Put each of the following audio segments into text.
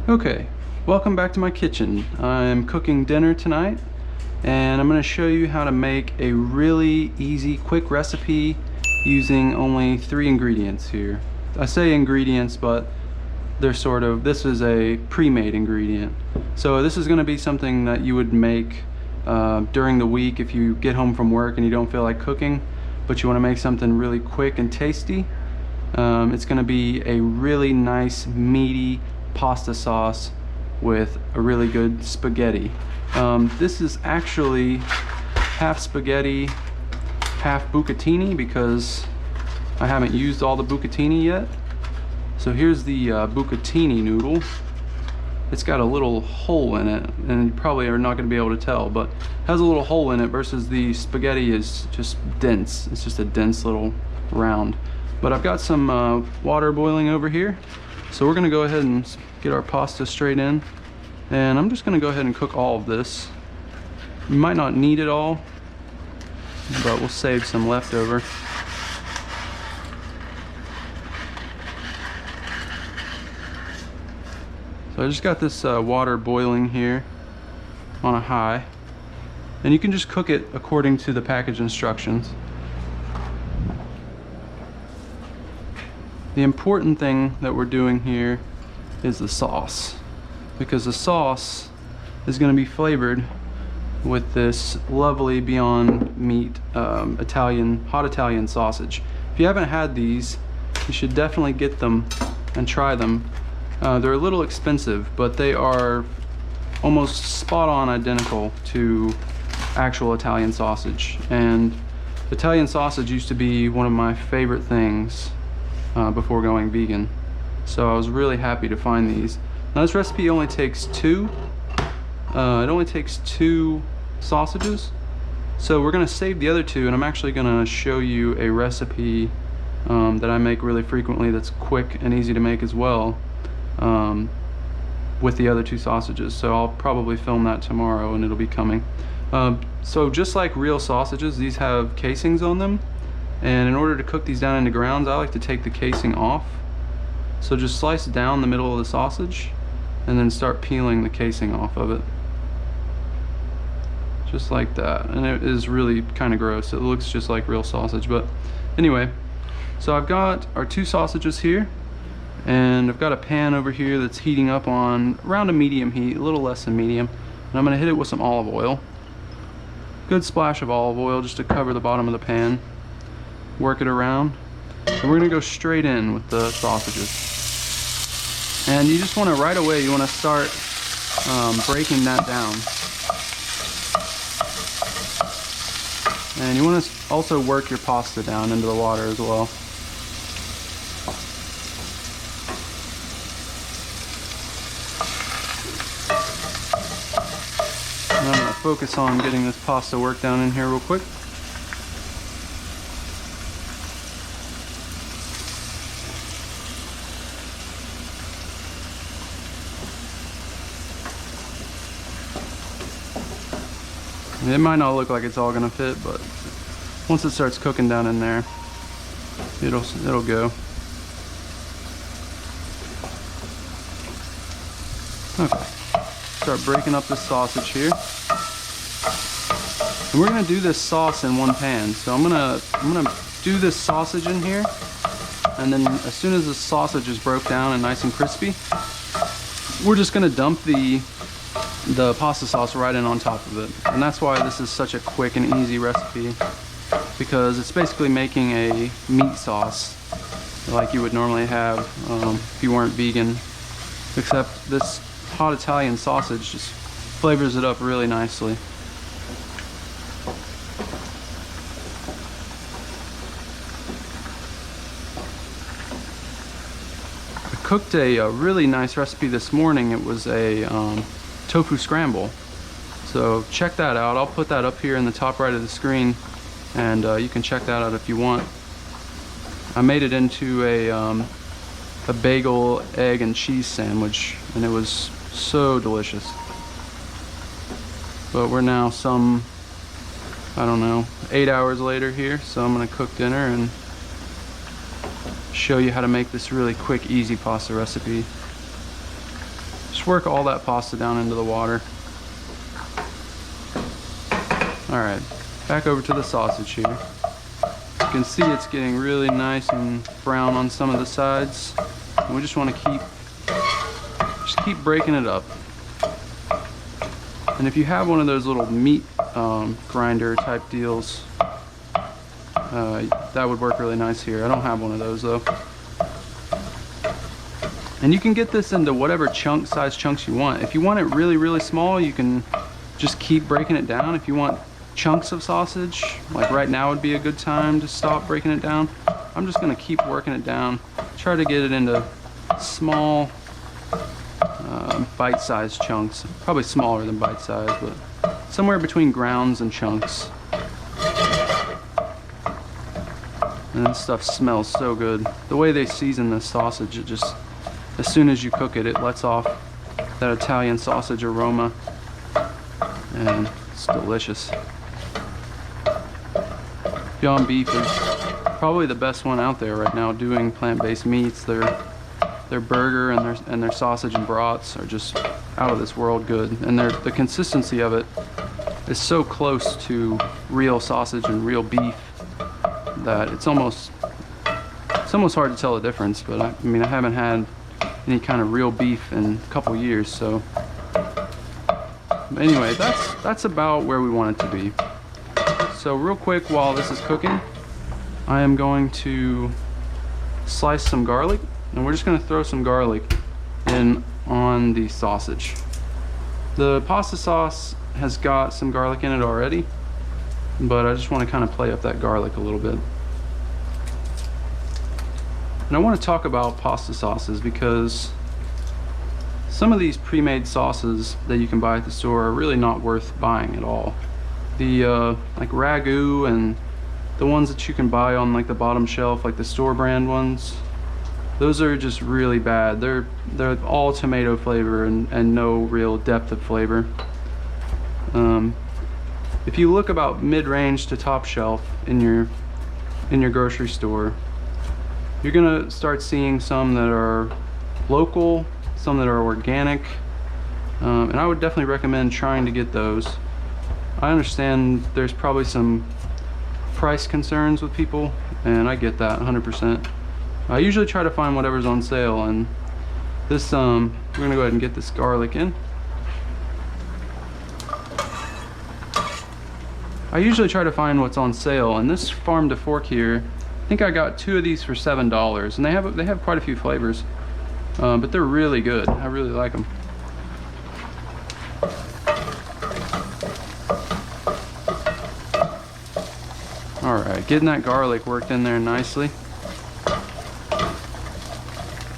Okay, welcome back to my kitchen. I'm cooking dinner tonight and I'm going to show you how to make a really easy, quick recipe using only 3 ingredients here. I say ingredients, but they're this is a pre-made ingredient. So this is going to be something that you would make during the week if you get home from work and you don't feel like cooking, but you want to make something really quick and tasty. It's going to be a really nice, meaty pasta sauce with a really good spaghetti. This is actually half spaghetti, half bucatini, because I haven't used all the bucatini yet. So here's the bucatini noodle. It's got a little hole in it, and you probably are not going to be able to tell, but it has a little hole in it versus the spaghetti is just dense. It's just a dense little round. But I've got some water boiling over here. So we're going to go ahead and get our pasta straight in, and I'm just going to go ahead and cook all of this. You might not need it all, but we'll save some leftover. So I just got this water boiling here on a high, and you can just cook it according to the package instructions. The important thing that we're doing here is the sauce, because the sauce is going to be flavored with this lovely Beyond Meat hot Italian sausage. If you haven't had these, you should definitely get them and try them. They're a little expensive, but they are almost spot on identical to actual Italian sausage. And Italian sausage used to be one of my favorite things before going vegan, so I was really happy to find these. Now this recipe only takes 2. It only takes 2 sausages, so we're going to save the other 2, and I'm actually going to show you a recipe that I make really frequently that's quick and easy to make as well, with the other 2 sausages. So I'll probably film that tomorrow and it'll be coming. So just like real sausages, these have casings on them. And in order to cook these down into grounds, I like to take the casing off. So just slice down the middle of the sausage and then start peeling the casing off of it. Just like that. And it is really kind of gross. It looks just like real sausage. But anyway, so I've got our 2 sausages here. And I've got a pan over here that's heating up on around a medium heat, a little less than medium. And I'm going to hit it with some olive oil. Good splash of olive oil just to cover the bottom of the pan. Work it around, and we're gonna go straight in with the sausages. And you just want to right away, you want to start breaking that down. And you want to also work your pasta down into the water as well. And I'm going to focus on getting this pasta worked down in here real quick. It might not look like it's all gonna fit, but once it starts cooking down in there, it'll go. Okay, start breaking up the sausage here, and we're gonna do this sauce in one pan. So I'm gonna do this sausage in here, and then as soon as the sausage is broke down and nice and crispy, we're just gonna dump the pasta sauce right in on top of it. And that's why this is such a quick and easy recipe, because it's basically making a meat sauce like you would normally have if you weren't vegan, except this hot Italian sausage just flavors it up really nicely. I cooked a really nice recipe this morning. It was a tofu scramble, so check that out. I'll put that up here in the top right of the screen, and you can check that out if you want. I made it into a bagel, egg, and cheese sandwich, and it was so delicious. But we're now some, I don't know, 8 hours later here, so I'm gonna cook dinner and show you how to make this really quick, easy pasta recipe. Just Just work all that pasta down into the water. Alright, back over to the sausage here. You can see it's getting really nice and brown on some of the sides. And we just want to keep breaking it up. And if you have one of those little meat grinder type deals, that would work really nice here. I don't have one of those though. And you can get this into whatever size chunks you want. If you want it really, really small, you can just keep breaking it down. If you want chunks of sausage, like right now would be a good time to stop breaking it down. I'm just gonna keep working it down, try to get it into small bite-sized chunks. Probably smaller than bite-sized, but somewhere between grounds and chunks. And this stuff smells so good. The way they season this sausage, it just, as soon as you cook it, it lets off that Italian sausage aroma, and it's delicious. Beyond Beef is probably the best one out there right now doing plant-based meats. Their burger and their sausage and brats are just out of this world good, and the consistency of it is so close to real sausage and real beef that it's almost hard to tell the difference. But I mean, I haven't had any kind of real beef in a couple years, so anyway, that's about where we want it to be. So real quick, while this is cooking, I am going to slice some garlic, and we're just going to throw some garlic in on the sausage. The pasta sauce has got some garlic in it already, but I just want to kind of play up that garlic a little bit. And I want to talk about pasta sauces because some of these pre-made sauces that you can buy at the store are really not worth buying at all. The like ragu and the ones that you can buy on like the bottom shelf, like the store brand ones, those are just really bad. They're all tomato flavor and no real depth of flavor. If you look about mid-range to top shelf in your grocery store, you're gonna start seeing some that are local, some that are organic, and I would definitely recommend trying to get those. I understand there's probably some price concerns with people, and I get that 100%. I usually try to find whatever's on sale, and this we're gonna go ahead and get this garlic in. I usually try to find what's on sale, and this farm to fork here, I think I got 2 of these for $7, and they have quite a few flavors, but they're really good. I really like them. Alright, getting that garlic worked in there nicely.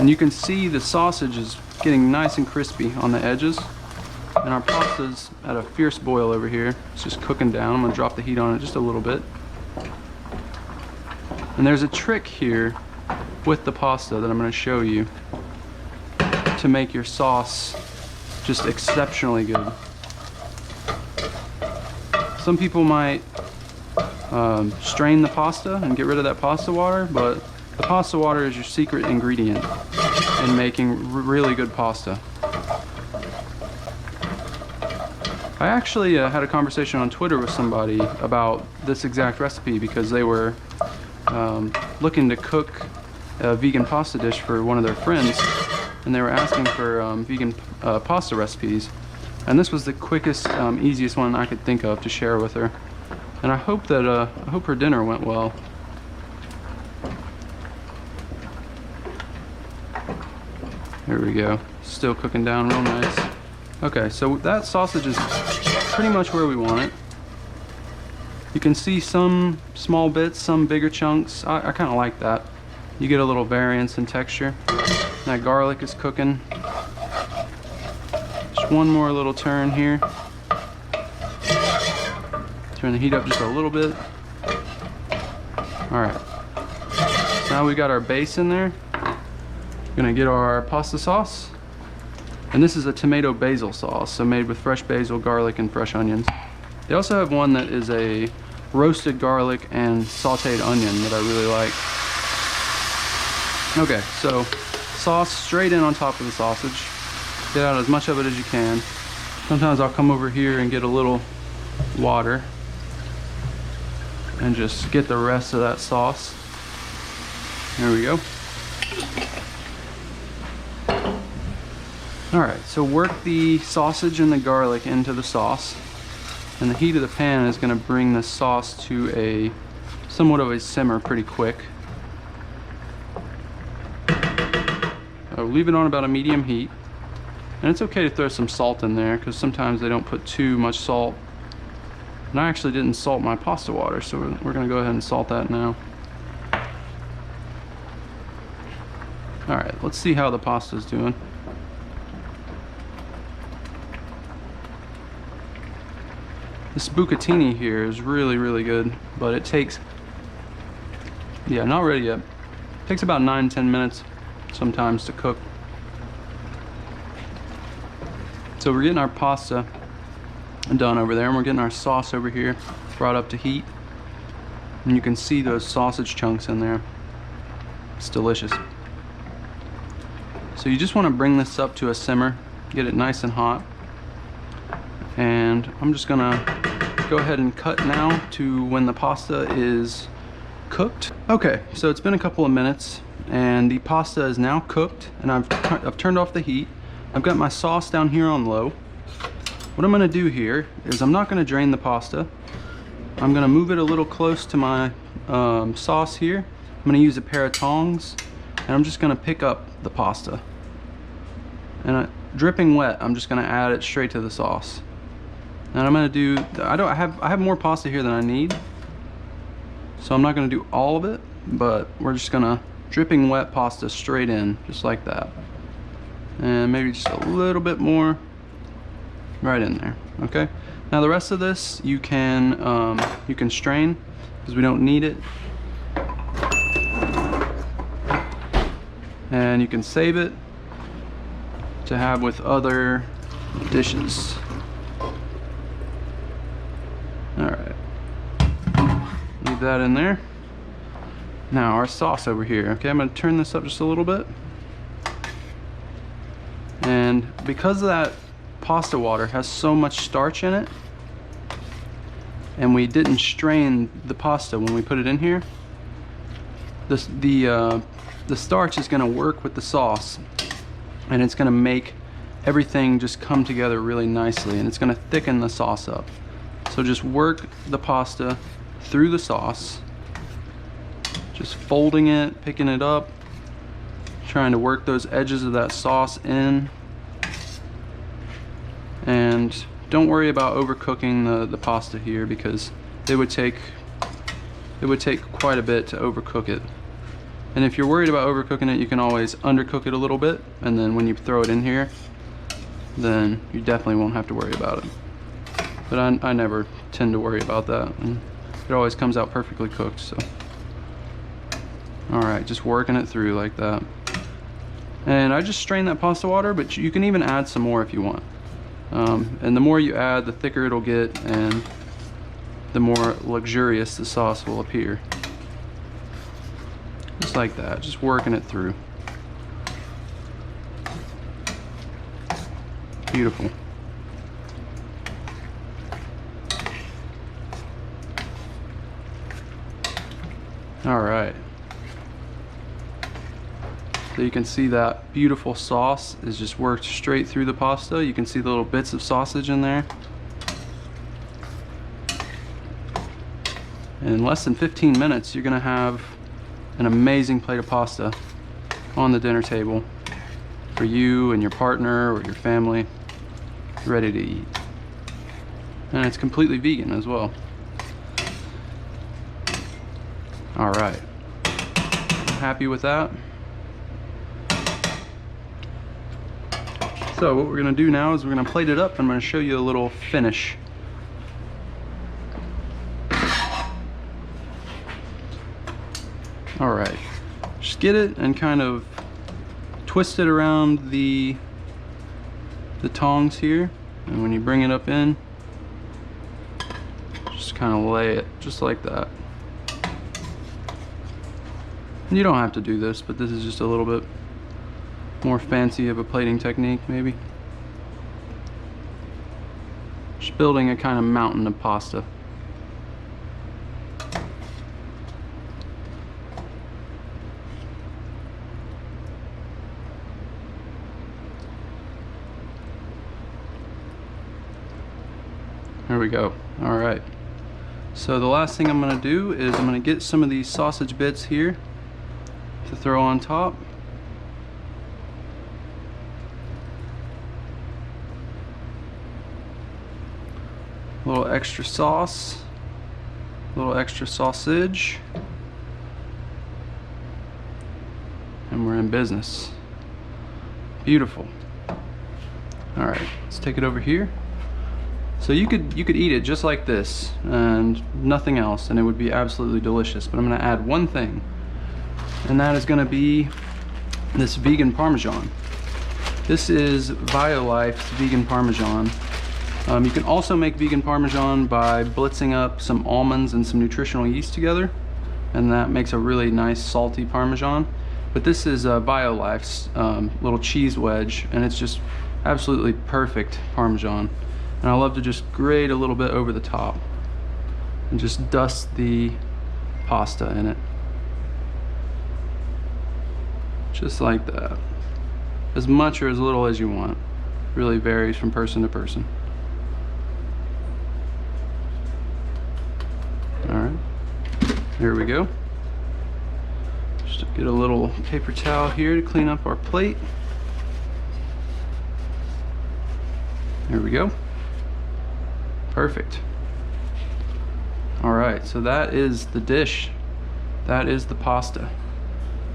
And you can see the sausage is getting nice and crispy on the edges. And our pasta's at a fierce boil over here. It's just cooking down. I'm gonna drop the heat on it just a little bit. And there's a trick here with the pasta that I'm gonna show you to make your sauce just exceptionally good. Some people might strain the pasta and get rid of that pasta water, but the pasta water is your secret ingredient in making really good pasta. I actually had a conversation on Twitter with somebody about this exact recipe because they were looking to cook a vegan pasta dish for one of their friends, and they were asking for vegan pasta recipes, and this was the quickest, easiest one I could think of to share with her. And I hope that I hope her dinner went well. There we go. Still cooking down real nice. Okay, so that sausage is pretty much where we want it. You can see some small bits, some bigger chunks. I kind of like that. You get a little variance in texture. That garlic is cooking. Just one more little turn here. Turn the heat up just a little bit. Alright. So now we got our base in there. Gonna get our pasta sauce. And this is a tomato basil sauce, so made with fresh basil, garlic, and fresh onions. They also have one that is a roasted garlic and sauteed onion that I really like. Okay, so sauce straight in on top of the sausage. Get out as much of it as you can. Sometimes I'll come over here and get a little water and just get the rest of that sauce. There we go. Alright, so work the sausage and the garlic into the sauce. And the heat of the pan is going to bring the sauce to a somewhat of a simmer pretty quick. So leave it on about a medium heat. And it's okay to throw some salt in there because sometimes they don't put too much salt. And I actually didn't salt my pasta water, so we're going to go ahead and salt that now. Alright, let's see how the pasta's doing. This bucatini here is really, really good, but it takes, yeah, not ready yet. It takes about 9-10 minutes sometimes to cook. So we're getting our pasta done over there, and we're getting our sauce over here brought up to heat. And you can see those sausage chunks in there. It's delicious. So you just want to bring this up to a simmer, get it nice and hot. And I'm just gonna go ahead and cut now to when the pasta is cooked. Okay, so it's been a couple of minutes and the pasta is now cooked, and I've turned off the heat. I've got my sauce down here on low. What I'm gonna do here is I'm not gonna drain the pasta. I'm gonna move it a little close to my sauce here. I'm gonna use a pair of tongs, and I'm just gonna pick up the pasta. And dripping wet, I'm just gonna add it straight to the sauce. And I'm gonna do, I have more pasta here than I need, so I'm not gonna do all of it, but we're just gonna dripping wet pasta straight in, just like that. And maybe just a little bit more right in there. Okay, now the rest of this you can strain because we don't need it, and you can save it to have with other dishes. All right, leave that in there. Now our sauce over here. Okay, I'm gonna turn this up just a little bit. And because that pasta water has so much starch in it, and we didn't strain the pasta when we put it in here, the starch is gonna work with the sauce, and it's gonna make everything just come together really nicely, and it's gonna thicken the sauce up. So just work the pasta through the sauce, just folding it, picking it up, trying to work those edges of that sauce in. And don't worry about overcooking the pasta here, because it would take quite a bit to overcook it. And if you're worried about overcooking it, you can always undercook it a little bit, and then when you throw it in here, then you definitely won't have to worry about it. But I never tend to worry about that, and it always comes out perfectly cooked. So alright, just working it through like that. And I just strained that pasta water, but you can even add some more if you want. And the more you add, the thicker it'll get, and the more luxurious the sauce will appear. Just like that, just working it through. Beautiful. All right. So you can see that beautiful sauce is just worked straight through the pasta. You can see the little bits of sausage in there. And in less than 15 minutes, you're gonna have an amazing plate of pasta on the dinner table for you and your partner or your family, ready to eat. And it's completely vegan as well. All right, happy with that? So what we're gonna do now is we're gonna plate it up, and I'm gonna show you a little finish. All right, just get it and kind of twist it around the tongs here, and when you bring it up in, just kind of lay it just like that. You don't have to do this, but this is just a little bit more fancy of a plating technique, maybe. Just building a kind of mountain of pasta. There we go. All right. So the last thing I'm going to do is I'm going to get some of these sausage bits here to throw on top. A little extra sauce, a little extra sausage, and we're in business. Beautiful. All right, let's take it over here. So you could eat it just like this and nothing else, and it would be absolutely delicious. But I'm going to add one thing, and that is going to be this vegan Parmesan. This is Violife's vegan Parmesan. You can also make vegan Parmesan by blitzing up some almonds and some nutritional yeast together, and that makes a really nice salty Parmesan. But this is Violife's little cheese wedge, and it's just absolutely perfect Parmesan. And I love to just grate a little bit over the top and just dust the pasta in it. Just like that. As much or as little as you want. Really varies from person to person. Alright, here we go. Just get a little paper towel here to clean up our plate. There we go. Perfect. All right, so that is the dish. That is the pasta.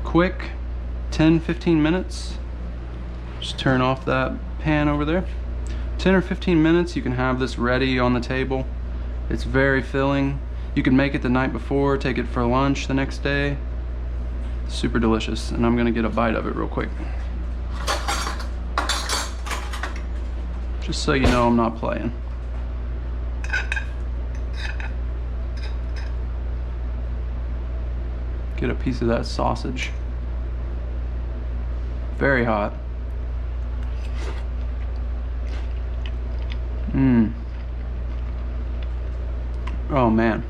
Quick, 10-15 minutes. Just turn off that pan over there. 10 or 15 minutes, you can have this ready on the table. It's very filling. You can make it the night before, take it for lunch the next day. Super delicious, and I'm gonna get a bite of it real quick. Just so you know I'm not playing. Get a piece of that sausage. Very hot. Mmm. Oh man.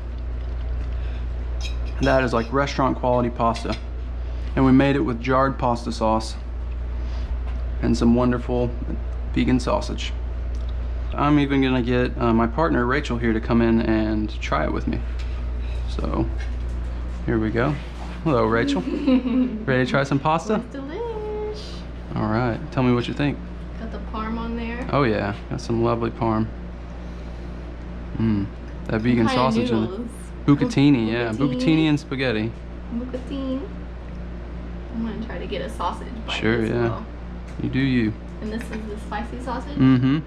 That is like restaurant quality pasta. And we made it with jarred pasta sauce and some wonderful vegan sausage. I'm even gonna get my partner Rachel here to come in and try it with me. So here we go. Hello, Rachel. Ready to try some pasta? It's delish. All right, tell me what you think. Got the parm on there. Oh yeah, got some lovely parm. Mmm, that vegan sausage in it. Bucatini, yeah, bucatini and spaghetti. Bucatini. I'm gonna try to get a sausage bite. Sure, as yeah. well. You do you. And this is the spicy sausage? Mm-hmm.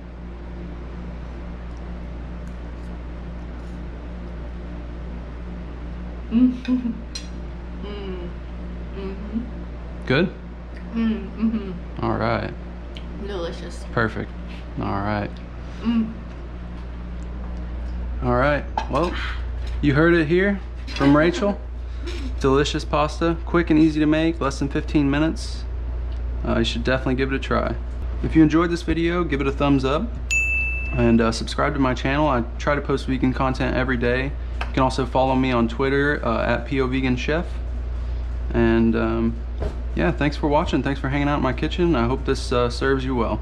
Mm-hmm. Mm-hmm. Good? Mm-hmm. All right. Delicious. Perfect. All right. Mm. All right. Well, you heard it here from Rachel. Delicious pasta, quick and easy to make, less than 15 minutes. You should definitely give it a try. If you enjoyed this video, give it a thumbs up and subscribe to my channel. I try to post vegan content every day. You can also follow me on Twitter at POV. And yeah, thanks for watching. Thanks for hanging out in my kitchen. I hope this serves you well.